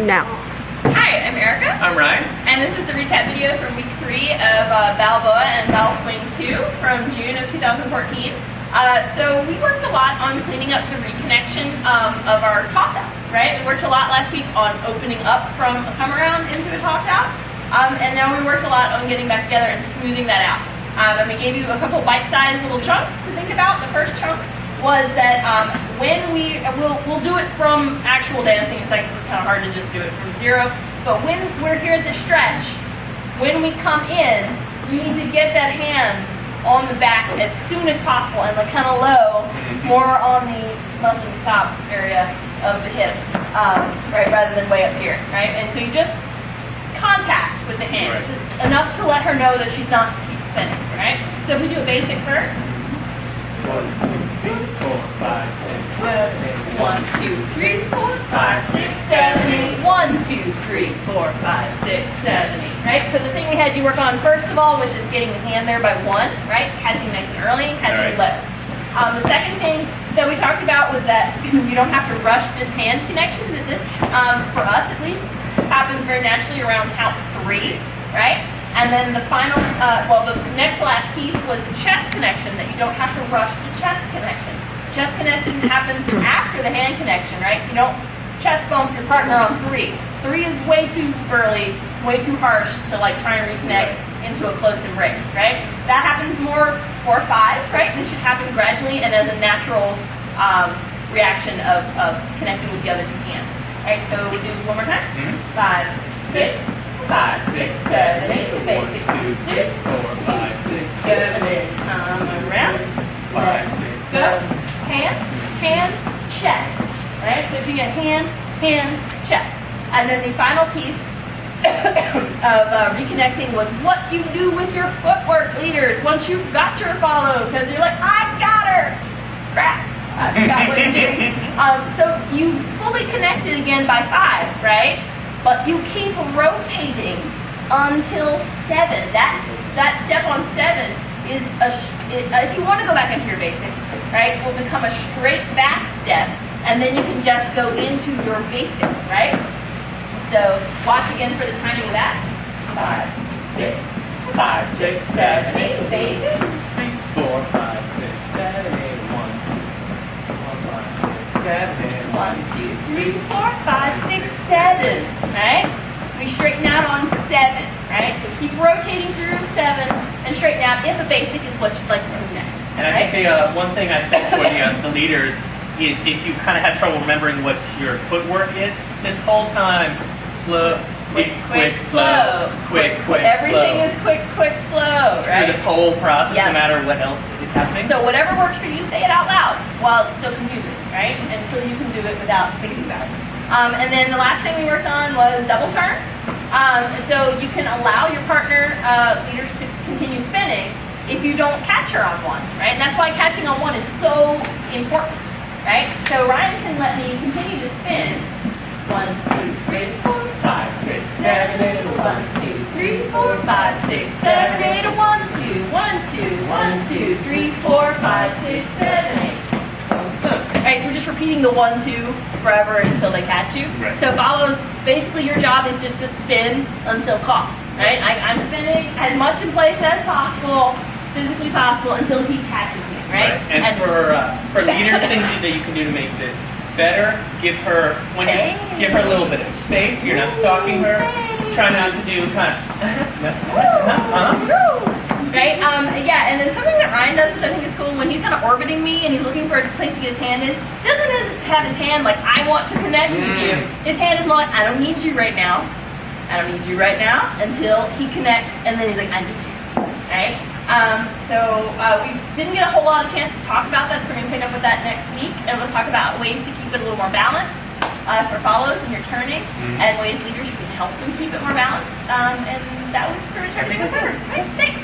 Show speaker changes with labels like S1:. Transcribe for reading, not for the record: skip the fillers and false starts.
S1: now.
S2: Hi, I'm Erica.
S3: I'm Ryan.
S2: And this is the recap video from week 3 of Balboa and Bal Swing 2 from June of 2014. So we worked a lot on cleaning up the reconnection of our toss-outs, right? We worked a lot last week on opening up from a come-around into a toss-out. And then we worked a lot on getting back together and smoothing that out. And we gave you a couple bite-sized little chunks to think about. The first chunk was that when we'll do it from actual dancing in a second, it's kind of hard to just do it from 0, but when we're here at the stretch, when we come in, you need to get that hand on the back as soon as possible and like kind of low, more on the muscle top area of the hip, right, rather than way up here, right? And so you just contact with the hand, right. Just enough to let her know that she's not to keep spinning, right? So if we do a basic first.
S3: 1, 2, 3, 4, 5, 6, 7, 8.
S2: 1, 2, 3, 4, 5, 6, 7, 8. 1, 2, 3, 4, 5, 6, 7, 8. Right? So the thing we had you work on first of all was just getting the hand there by 1, right? Catching nice and early and catching low. The second thing that we talked about was that you don't have to rush this hand connection. That this, for us at least, happens very naturally around count 3, right? And then the final, the next to last piece was the chest connection, that you don't have to rush the chest connection. Chest connection happens after the hand connection, right? So you don't chest bump your partner on 3. 3 is way too early, way too harsh to like try and reconnect into a close embrace, right? That happens more 4 or 5, right? This should happen gradually and as a natural reaction of connecting with the other 2 hands. Right, so we do one more time. 5, 6, 5, 6, 7, 8. Basic.
S3: 2, 3, 4, 5, 6,
S2: 7, 8. Come around.
S3: 5, 6,
S2: Go. Hand, hand, chest. Right? So if you get hand, hand, chest. And then the final piece of reconnecting was what you do with your footwork, leaders, once you've got your follow, because you're like, I got her. Crap. I forgot what you do. So you fully connected again by 5, right? But you keep rotating until 7. That step on 7 is if you want to go back into your basic, right, will become a straight back step, and then you can just go into your basic, right? So watch again for the timing of that. 5, 6, 5, 6, 7, 8. Basic.
S3: 3, 4, 5, 6, 7, 8. 7,
S2: 1, 2, 3, 4, 5, 6, 7. Right? We straighten out on 7. Right? So keep rotating through 7 and straighten out if a basic is what you'd like to do next.
S3: And I think one thing I said for the leaders is if you kind of had trouble remembering what your footwork is, this whole time, slow, quick, slow, quick,
S2: Everything
S3: slow.
S2: is quick, slow, right?
S3: Through this whole process, no matter what else is happening.
S2: So whatever works for you, say it out loud while it's still confusing, right? Until you can do it without thinking about it. And then the last thing we worked on was double turns. So you can allow your partner, leaders, to continue spinning if you don't catch her on 1, right? And that's why catching on 1 is so important, right? So Ryan can let me continue to spin. 1, 2, 3, 4, 5, 6, 7, 8. 1, 2, 3, 4, 5, 6, 7, 8. 1, 2, 1, 2, 3, 4, 5, 6, 7, 8. Alright, so we're just repeating the 1, 2 forever until they catch you.
S3: Right.
S2: So follows, basically your job is just to spin until caught. Right? I'm spinning as much in place as possible, physically possible, until he catches me. Right?
S3: And for leaders, things that you can do to make this better, give her a little bit of space. You're not stalking her. Try not to do kind of
S2: right? Yeah, and then something that Ryan does, which I think is cool, when he's kind of orbiting me and he's looking for a place to get his hand in, doesn't have his hand like, I want to connect with you. His hand is more like, I don't need you right now. I don't need you right now, until he connects, and then he's like, I need you, right? So we didn't get a whole lot of chance to talk about that, so we're going to pick up with that next week, and we'll talk about ways to keep it a little more balanced for follows and your turning, and ways leaders you can help them keep it more balanced, and that was pretty much everything we covered. Right? Thanks.